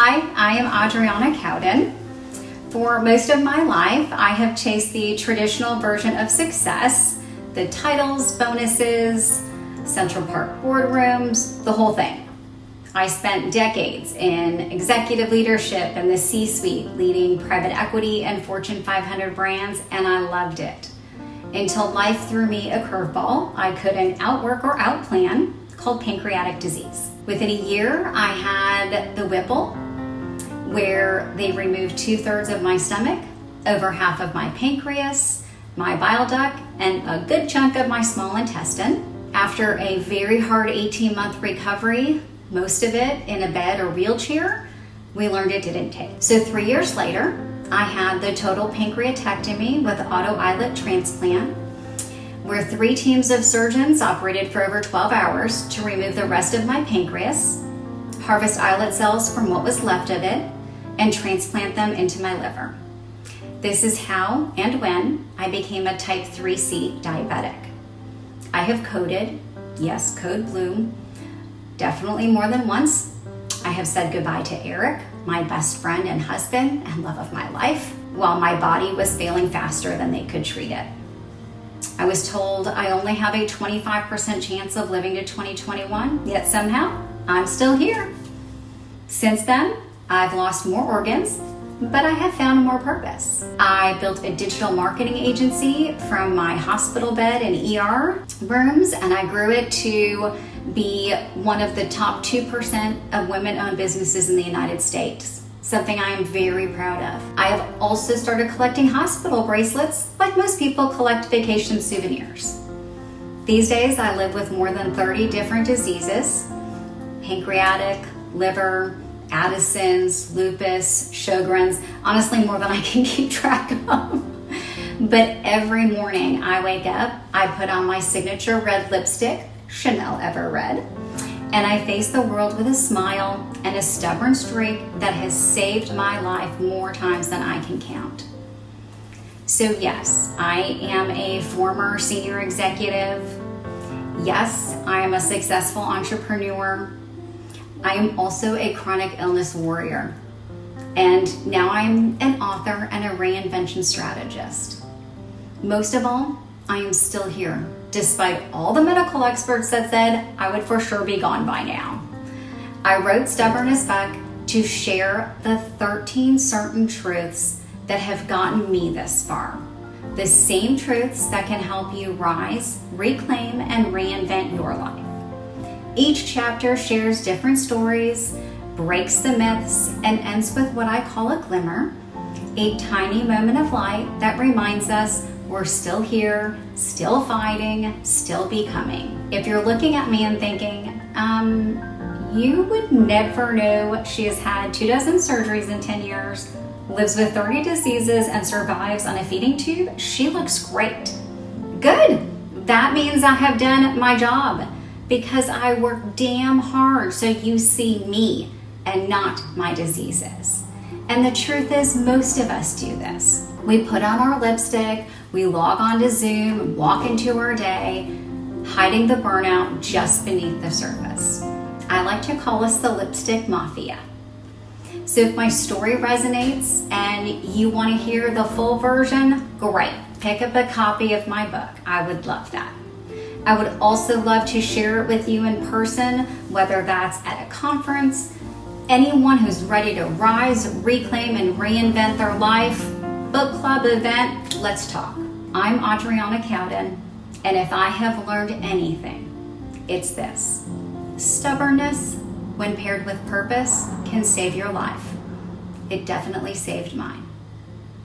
Hi, I am Adriana Cowdin. For most of my life, I have chased the traditional version of success, the titles, bonuses, Central Park boardrooms, the whole thing. I spent decades in executive leadership in the C-suite, leading private equity and Fortune 500 brands, and I loved it. Until life threw me a curveball I couldn't outwork or outplan, called pancreatic disease. Within a year, I had the Whipple, where they removed 2/3 of my stomach, over half of my pancreas, my bile duct, and a good chunk of my small intestine. After a very hard 18-month recovery, most of it in a bed or wheelchair, we learned it didn't take. So 3 years later, I had the total pancreatectomy with auto islet transplant, where 3 teams of surgeons operated for over 12 hours to remove the rest of my pancreas, harvest islet cells from what was left of it, and transplant them into my liver. This is how and when I became a type 3C diabetic. I have coded, yes, code blue, definitely more than once. I have said goodbye to Eric, my best friend and husband and love of my life, while my body was failing faster than they could treat it. I was told I only have a 25% chance of living to 2021, yet somehow I'm still here. Since then, I've lost more organs, but I have found more purpose. I built a digital marketing agency from my hospital bed and ER rooms, and I grew it to be one of the top 2% of women-owned businesses in the United States, something I am very proud of. I have also started collecting hospital bracelets, like most people collect vacation souvenirs. These days, I live with more than 30 different diseases: pancreatic, liver, Addison's, lupus, Sjogren's, honestly more than I can keep track of. But every morning I wake up, I put on my signature red lipstick, Chanel Ever Red, and I face the world with a smile and a stubborn streak that has saved my life more times than I can count. So yes, I am a former senior executive. Yes, I am a successful entrepreneur. I am also a chronic illness warrior. And now I'm an author and a reinvention strategist. Most of all, I am still here, despite all the medical experts that said I would for sure be gone by now. I wrote Stubborn as Fuck to share the 13 certain truths that have gotten me this far. The same truths that can help you rise, reclaim, and reinvent your life. Each chapter shares different stories, breaks the myths, and ends with what I call a glimmer, a tiny moment of light that reminds us we're still here, still fighting, still becoming. If you're looking at me and thinking, you would never know she has had 24 surgeries in 10 years, lives with 30 diseases, and survives on a feeding tube, she looks great. Good. That means I have done my job, because I work damn hard so you see me and not my diseases. And the truth is, most of us do this. We put on our lipstick, we log on to Zoom, walk into our day, hiding the burnout just beneath the surface. I like to call us the lipstick mafia. So if my story resonates and you want to hear the full version, great. Pick up a copy of my book. I would love that. I would also love to share it with you in person, whether that's at a conference, anyone who's ready to rise, reclaim, and reinvent their life, book club event, let's talk. I'm Adriana Cowdin, and if I have learned anything, it's this: stubbornness, when paired with purpose, can save your life. It definitely saved mine.